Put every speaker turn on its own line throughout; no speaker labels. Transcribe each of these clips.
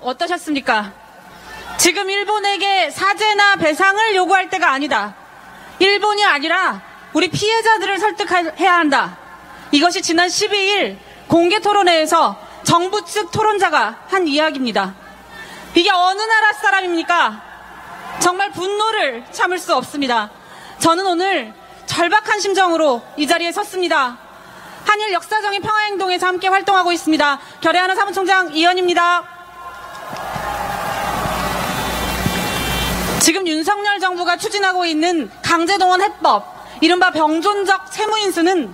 어떠셨습니까? 지금 일본에게 사죄나 배상을 요구할 때가 아니다. 일본이 아니라 우리 피해자들을 설득해야 한다. 이것이 지난 12일 공개 토론회에서 정부 측 토론자가 한 이야기입니다. 이게 어느 나라 사람입니까? 정말 분노를 참을 수 없습니다. 저는 오늘 절박한 심정으로 이 자리에 섰습니다. 한일 역사정의 평화행동에서 함께 활동하고 있습니다. 결의하는 사무총장 이현입니다. 지금 윤석열 정부가 추진하고 있는 강제동원 해법, 이른바 병존적 채무인수는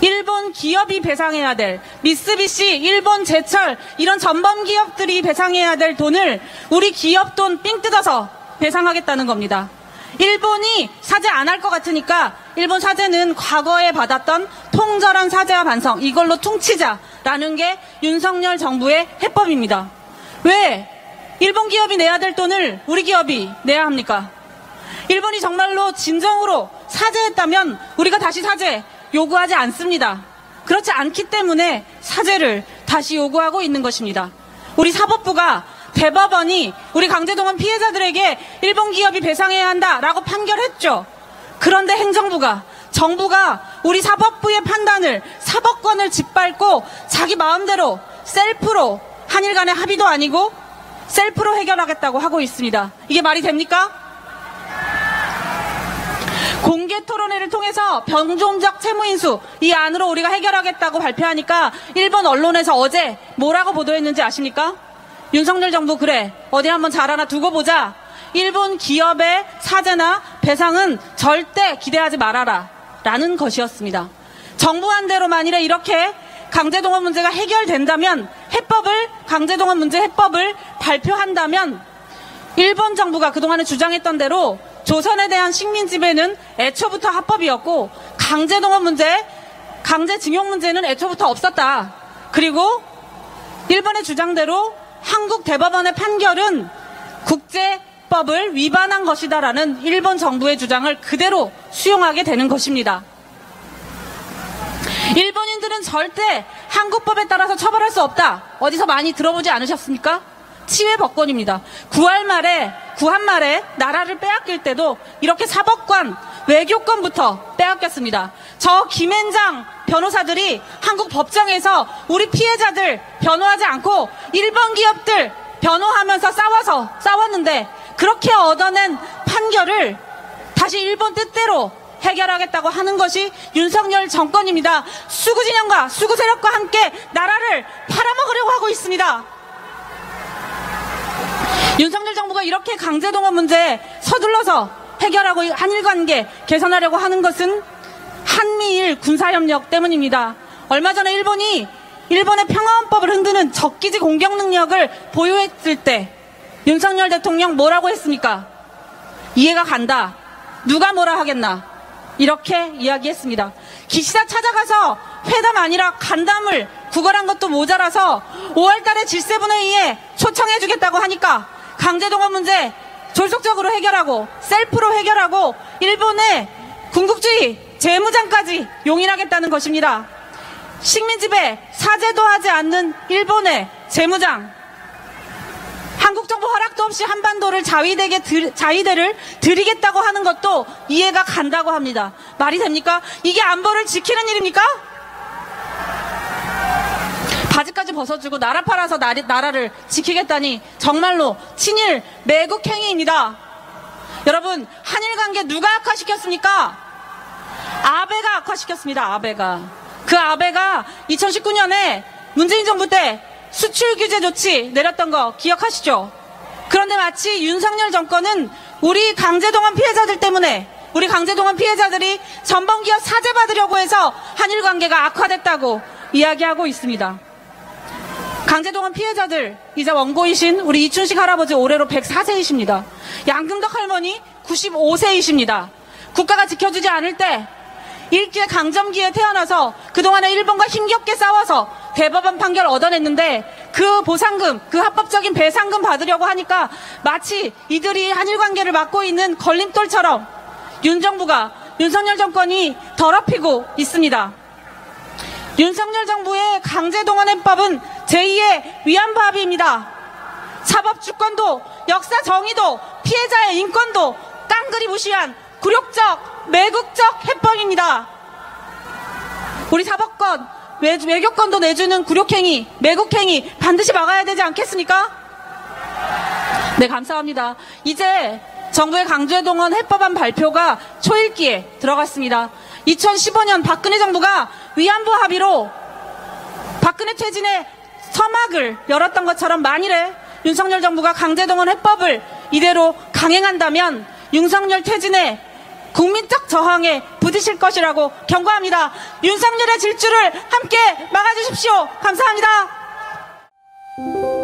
일본 기업이 배상해야 될, 미쓰비시, 일본 제철 이런 전범 기업들이 배상해야 될 돈을 우리 기업 돈 삥 뜯어서 배상하겠다는 겁니다. 일본이 사죄 안 할 것 같으니까 일본 사죄는 과거에 받았던 통절한 사죄와 반성, 이걸로 퉁치자라는 게 윤석열 정부의 해법입니다. 왜 일본 기업이 내야 될 돈을 우리 기업이 내야 합니까? 일본이 정말로 진정으로 사죄했다면 우리가 다시 사죄 요구하지 않습니다. 그렇지 않기 때문에 사죄를 다시 요구하고 있는 것입니다. 우리 사법부가, 대법원이 우리 강제동원 피해자들에게 일본 기업이 배상해야 한다라고 판결했죠. 그런데 행정부가, 정부가 우리 사법부의 판단을, 사법권을 짓밟고 자기 마음대로 셀프로, 한일 간의 합의도 아니고 셀프로 해결하겠다고 하고 있습니다. 이게 말이 됩니까? 공개 토론회를 통해서 병존적 채무인수, 이 안으로 우리가 해결하겠다고 발표하니까 일본 언론에서 어제 뭐라고 보도했는지 아십니까? 윤석열 정부 그래, 어디 한번 잘 하나 두고 보자. 일본 기업의 사죄나 배상은 절대 기대하지 말아라 라는 것이었습니다. 정부안대로 만일에 이렇게 강제동원 문제가 해결된다면, 해법을, 강제동원 문제 해법을 발표한다면 일본 정부가 그동안에 주장했던 대로 조선에 대한 식민 지배는 애초부터 합법이었고 강제동원 문제, 강제징용 문제는 애초부터 없었다. 그리고 일본의 주장대로 한국 대법원의 판결은 국제법을 위반한 것이다라는 일본 정부의 주장을 그대로 수용하게 되는 것입니다. 일본인들은 절대 한국법에 따라서 처벌할 수 없다. 어디서 많이 들어보지 않으셨습니까? 치외법권입니다. 구한 말에 나라를 빼앗길 때도 이렇게 사법권, 외교권부터 빼앗겼습니다. 저 김앤장 변호사들이 한국 법정에서 우리 피해자들 변호하지 않고 일본 기업들 변호하면서 싸웠는데 그렇게 얻어낸 판결을 다시 일본 뜻대로 해결하겠다고 하는 것이 윤석열 정권입니다. 수구 진영과 수구 세력과 함께 나라를 팔아먹으려고 하고 있습니다. 윤석열 정부가 이렇게 강제동원 문제 서둘러서 해결하고 한일 관계 개선하려고 하는 것은 한미일 군사협력 때문입니다. 얼마 전에 일본이 일본의 평화헌법을 흔드는 적기지 공격 능력을 보유했을 때 윤석열 대통령 뭐라고 했습니까? 이해가 간다. 누가 뭐라 하겠나. 이렇게 이야기했습니다. 기시다 찾아가서 회담 아니라 간담을 구걸한 것도 모자라서 5월달에 G7회의에 초청해주겠다고 하니까 강제동원 문제 졸속적으로 해결하고 셀프로 해결하고 일본의 군국주의 재무장까지 용인하겠다는 것입니다. 식민지배 사죄도 하지 않는 일본의 재무장, 한국 정부 허락도 없이 한반도를 자위대를 드리겠다고 하는 것도 이해가 간다고 합니다. 말이 됩니까? 이게 안보를 지키는 일입니까? 바지까지 벗어주고 나라 팔아서 나라를 지키겠다니 정말로 친일 매국행위입니다. 여러분, 한일 관계 누가 악화시켰습니까? 아베가 악화시켰습니다. 아베가. 그 아베가 2019년에 문재인 정부 때 수출 규제 조치 내렸던 거 기억하시죠? 그런데 마치 윤석열 정권은 우리 강제동원 피해자들 때문에, 우리 강제동원 피해자들이 전범기업 사죄받으려고 해서 한일 관계가 악화됐다고 이야기하고 있습니다. 강제동원 피해자들, 이제 원고이신 우리 이춘식 할아버지 올해로 104세이십니다. 양금덕 할머니 95세이십니다. 국가가 지켜주지 않을 때 일제 강점기에 태어나서 그동안에 일본과 힘겹게 싸워서 대법원 판결 얻어냈는데 그 보상금, 그 합법적인 배상금 받으려고 하니까 마치 이들이 한일 관계를 막고 있는 걸림돌처럼 윤석열 정권이 더럽히고 있습니다. 윤석열 정부의 강제동원 해법은 제2의 위안부 합의입니다. 사법 주권도, 역사 정의도, 피해자의 인권도 깡그리 무시한 굴욕적, 매국적 해법입니다. 우리 사법권, 외교권도 내주는 굴욕행위, 매국행위 반드시 막아야 되지 않겠습니까? 네, 감사합니다. 이제 정부의 강제동원 해법안 발표가 초읽기에 들어갔습니다. 2015년 박근혜 정부가 위안부 합의로 박근혜 퇴진의 서막을 열었던 것처럼 만일에 윤석열 정부가 강제동원 해법을 이대로 강행한다면 윤석열 퇴진의 국민적 저항에 부딪힐 것이라고 경고합니다. 윤석열의 질주를 함께 막아주십시오. 감사합니다.